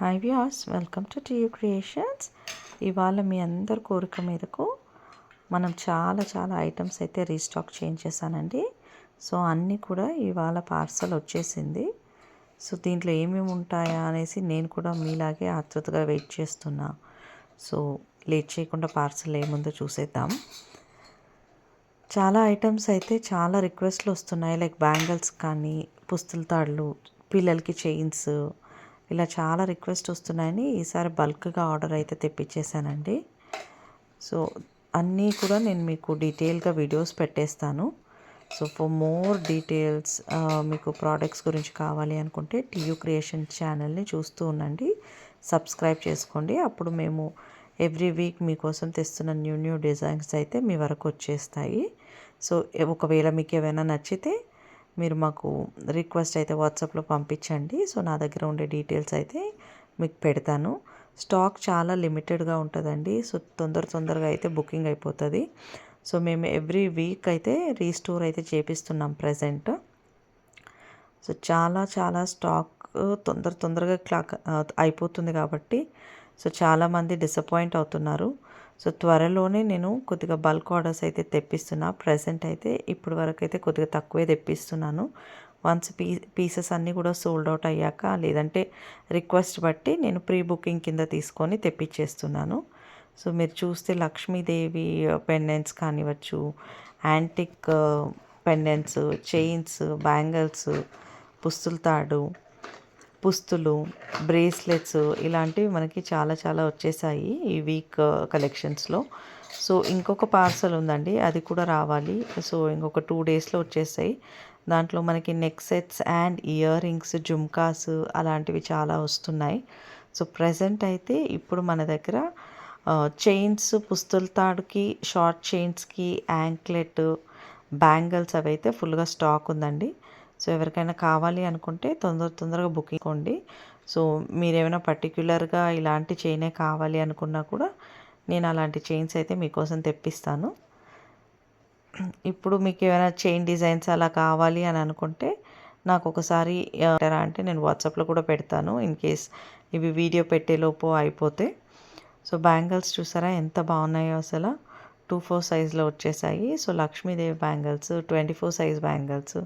Hi viewers, welcome to TU creations. ఇవాళ మీ అందరి కోరిక మీదకు మనం చాలా ఐటమ్స్ అయితే రీస్టాక్ చేయించేసానండి. సో అన్నీ కూడా ఇవాళ పార్సల్ వచ్చేసింది. సో దీంట్లో ఏమేమి ఉంటాయా అనేసి నేను కూడా మీలాగే ఆతృతగా వెయిట్ చేస్తున్నా. సో లేట్ చేయకుండా పార్సల్ ఏముందో చూసేద్దాం. చాలా ఐటమ్స్ అయితే చాలా రిక్వెస్ట్లు వస్తున్నాయి. లైక్ బ్యాంగిల్స్ కానీ, పుస్తల తాళ్ళు, పిల్లలకి చైన్స్, ఇలా చాలా రిక్వెస్ట్ వస్తున్నాయని ఈసారి బల్క్గా ఆర్డర్ అయితే తెప్పించేసానండి. సో అన్నీ కూడా నేను మీకు డీటెయిల్గా వీడియోస్ పెట్టేస్తాను. సో ఫర్ మోర్ డీటెయిల్స్ మీకు ప్రోడక్ట్స్ గురించి కావాలి అనుకుంటే టీయూ క్రియేషన్ ఛానల్ని చూస్తూ ఉండండి, సబ్స్క్రైబ్ చేసుకోండి. అప్పుడు మేము ఎవ్రీ వీక్ మీకోసం తెస్తున్న న్యూ డిజైన్స్ అయితే మీ వరకు వచ్చేస్తాయి. సో ఒకవేళ మీకు ఏమైనా నచ్చితే మీరు మాకు రిక్వెస్ట్ అయితే వాట్సాప్లో పంపించండి. సో నా దగ్గర ఉండే డీటెయిల్స్ అయితే మీకు పెడతాను. స్టాక్ చాలా లిమిటెడ్గా ఉంటుందండి. సో తొందరగా అయితే బుకింగ్ అయిపోతుంది. సో మేము ఎవ్రీ వీక్ అయితే రీస్టోర్ అయితే చేపిస్తున్నాం ప్రజెంట్. సో చాలా స్టాక్ తొందరగా అయిపోతుంది కాబట్టి సో చాలామంది డిసప్పాయింట్ అవుతున్నారు. సో త్వరలోనే నేను కొద్దిగా బల్క్ ఆర్డర్స్ అయితే తెప్పిస్తున్నా. ప్రజెంట్ అయితే ఇప్పటి వరకు అయితే కొద్దిగా తక్కువే తెప్పిస్తున్నాను. వన్స్ పీసెస్ అన్నీ కూడా సోల్డ్ అవుట్ అయ్యాక, లేదంటే రిక్వెస్ట్ బట్టి నేను ప్రీ బుకింగ్ కింద తీసుకొని తెప్పించేస్తున్నాను. సో మీరు చూస్తే లక్ష్మీదేవి పెండెంట్స్ కానివ్వచ్చు, యాంటిక్ పెండెంట్స్, చైన్స్, బ్యాంగిల్స్, పుస్తుల తాడు, పుస్తులు, బ్రేస్లెట్స్, ఇలాంటివి మనకి చాలా వచ్చేసాయి ఈ వీక్ కలెక్షన్స్లో. సో ఇంకొక పార్సల్ ఉందండి, అది కూడా రావాలి. సో ఇంకొక 2 డేస్లో వచ్చేసాయి. దాంట్లో మనకి neck sets and ear rings, jhumkas అలాంటివి చాలా వస్తున్నాయి. సో ప్రజెంట్ అయితే ఇప్పుడు మన దగ్గర చైన్స్, పుస్తుల తాడుకి, షార్ట్ చైన్స్కి, యాంక్లెట్, బ్యాంగిల్స్ అవి అయితే ఫుల్గా స్టాక్ ఉందండి. సో ఎవరికైనా కావాలి అనుకుంటే తొందరగా బుకింగ్ చేసుకోండి. సో మీరు ఏమైనా పర్టిక్యులర్గా ఇలాంటి చైనే కావాలి అనుకున్నా కూడా నేను అలాంటి చైన్స్ అయితే మీకోసం తెప్పిస్తాను. ఇప్పుడు మీకు ఏమైనా చైన్ డిజైన్స్ అలా కావాలి అని అనుకుంటే నాకు ఒకసారి అంటే నేను వాట్సాప్లో కూడా పెడతాను, ఇన్ కేస్ ఇవి వీడియో పెట్టేలోపు అయిపోతే. సో బ్యాంగిల్స్ చూసారా ఎంత బాగున్నాయో అసలు. 24 సైజులో వచ్చేసాయి. So Lakshmidevi bangles, 24 size bangles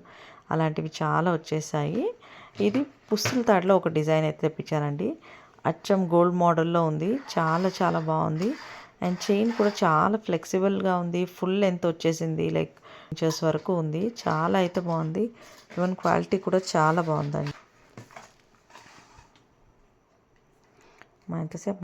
అలాంటివి చాలా వచ్చేసాయి. ఇది పుస్తుల తాడులో ఒక డిజైన్ అయితే తెప్పించానండి. అచ్చం గోల్డ్ మోడల్లో ఉంది, చాలా బాగుంది. అండ్ చైన్ కూడా చాలా ఫ్లెక్సిబుల్గా ఉంది. ఫుల్ లెంత్ వచ్చేసింది, లైక్ ఇంచెస్ వరకు ఉంది. చాలా అయితే బాగుంది. ఈవెన్ క్వాలిటీ కూడా చాలా బాగుందండి. మా ఎంతసేపు